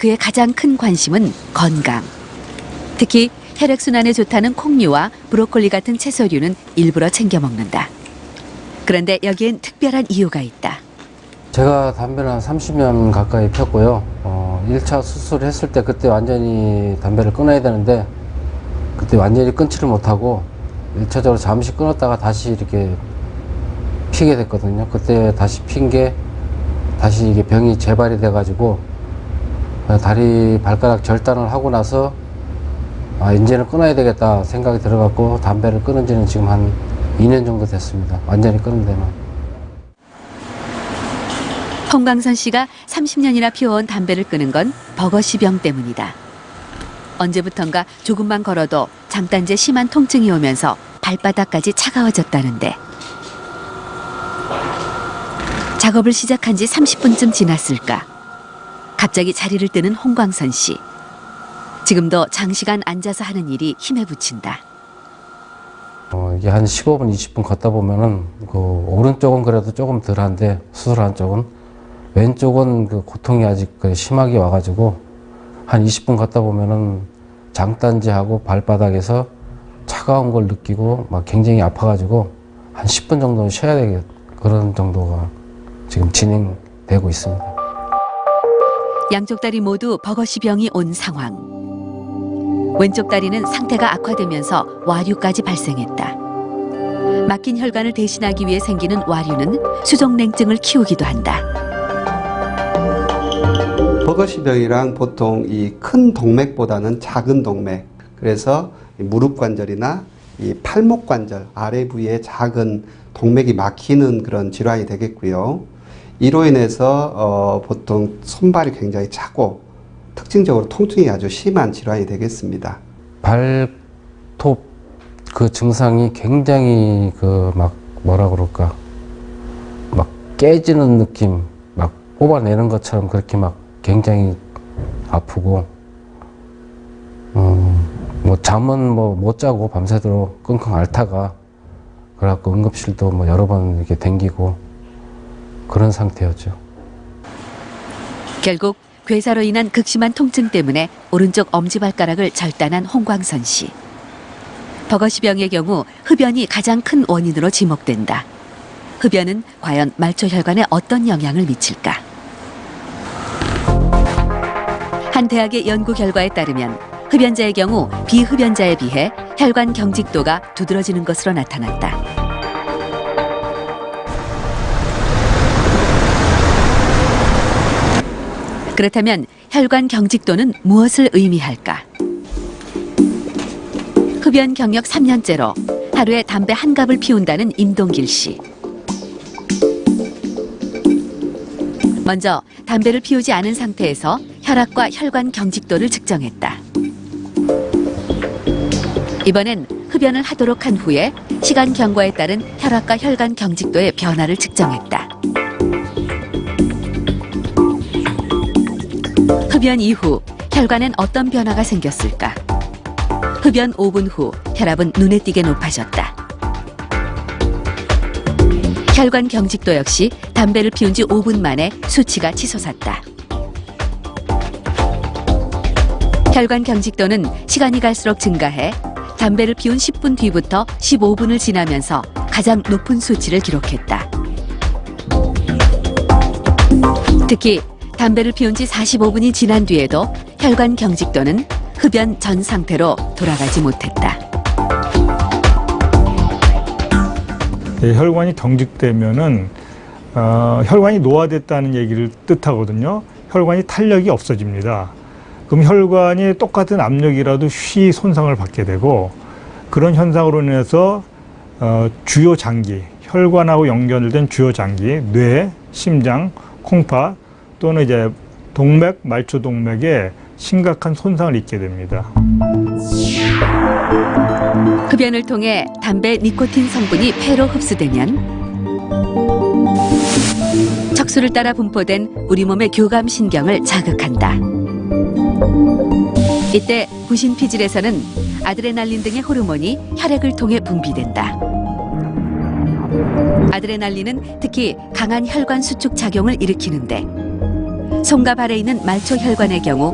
그의 가장 큰 관심은 건강. 특히 혈액순환에 좋다는 콩류와 브로콜리 같은 채소류는 일부러 챙겨 먹는다. 그런데 여기엔 특별한 이유가 있다. 제가 담배를 한 30년 가까이 폈고요. 1차 수술을 했을 때 그때 완전히 담배를 끊어야 되는데 그때 완전히 끊지를 못하고 1차적으로 잠시 끊었다가 다시 이렇게 피게 됐거든요. 그때 다시 핀 게 다시 이게 병이 재발이 돼가지고 다리 발가락 절단을 하고 나서 이제는 끊어야 되겠다 생각이 들어갖고 담배를 끊은 지는 지금 한 2년 정도 됐습니다. 완전히 끊은 데는. 홍광선 씨가 30년이나 피워온 담배를 끊은 건 버거시병 때문이다. 언제부턴가 조금만 걸어도 장단지에 심한 통증이 오면서 발바닥까지 차가워졌다는데 작업을 시작한 지 30분쯤 지났을까. 갑자기 자리를 뜨는 홍광선 씨. 지금도 장시간 앉아서 하는 일이 힘에 부친다. 이게 한 15분, 20분 걷다 보면은 그 오른쪽은 그래도 조금 덜한데 수술한 쪽은 왼쪽은 그 고통이 아직 심하게 와가지고 한 20분 걷다 보면은 장단지하고 발바닥에서 차가운 걸 느끼고 막 굉장히 아파가지고 한 10분 정도는 쉬어야 되겠 그런 정도가 지금 진행되고 있습니다. 양쪽 다리 모두 버거시병이 온 상황. 왼쪽 다리는 상태가 악화되면서 와류까지 발생했다. 막힌 혈관을 대신하기 위해 생기는 와류는 수족냉증을 키우기도 한다. 버거시병이랑 보통 이 큰 동맥보다는 작은 동맥, 그래서 무릎 관절이나 이 팔목 관절 아래 부위에 작은 동맥이 막히는 그런 질환이 되겠고요. 이로 인해서 보통 손발이 굉장히 차고 특징적으로 통증이 아주 심한 질환이 되겠습니다. 발톱 그 증상이 굉장히 그 막 뭐라 그럴까 막 깨지는 느낌, 막 뽑아내는 것처럼 그렇게 막 굉장히 아프고 뭐 잠은 뭐 못 자고 밤새도록 끙끙 앓다가 그래갖고 응급실도 뭐 여러 번 이렇게 댕기고 그런 상태였죠. 결국 괴사로 인한 극심한 통증 때문에 오른쪽 엄지발가락을 절단한 홍광선 씨. 버거시병의 경우 흡연이 가장 큰 원인으로 지목된다. 흡연은 과연 말초혈관에 어떤 영향을 미칠까? 한 대학의 연구 결과에 따르면 흡연자의 경우 비흡연자에 비해 혈관 경직도가 두드러지는 것으로 나타났다. 그렇다면 혈관 경직도는 무엇을 의미할까? 흡연 경력 3년째로 하루에 담배 한 갑을 피운다는 임동길 씨. 먼저 담배를 피우지 않은 상태에서 혈압과 혈관 경직도를 측정했다. 이번엔 흡연을 하도록 한 후에 시간 경과에 따른 혈압과 혈관 경직도의 변화를 측정했다. 흡연 이후 혈관엔 어떤 변화가 생겼을까? 흡연 5분 후 혈압은 눈에 띄게 높아졌다. 혈관 경직도 역시 담배를 피운 지 5분 만에 수치가 치솟았다. 혈관 경직도는 시간이 갈수록 증가해 담배를 피운 10분 뒤부터 15분을 지나면서 가장 높은 수치를 기록했다. 특히 담배를 피운 지 45분이 지난 뒤에도 혈관 경직도는 흡연 전 상태로 돌아가지 못했다. 혈관이 경직되면은 혈관이 노화됐다는 얘기를 뜻하거든요. 혈관이 탄력이 없어집니다. 그럼 혈관이 똑같은 압력이라도 쉬 손상을 받게 되고 그런 현상으로 인해서 주요 장기, 혈관하고 연결된 주요 장기, 뇌, 심장, 콩팥 또는 이제 동맥, 말초동맥에 심각한 손상을 입게 됩니다. 흡연을 통해 담배 니코틴 성분이 폐로 흡수되면 척수를 따라 분포된 우리 몸의 교감 신경을 자극한다. 이때 부신피질에서는 아드레날린 등의 호르몬이 혈액을 통해 분비된다. 아드레날린은 특히 강한 혈관 수축 작용을 일으키는데 손과 발에 있는 말초혈관의 경우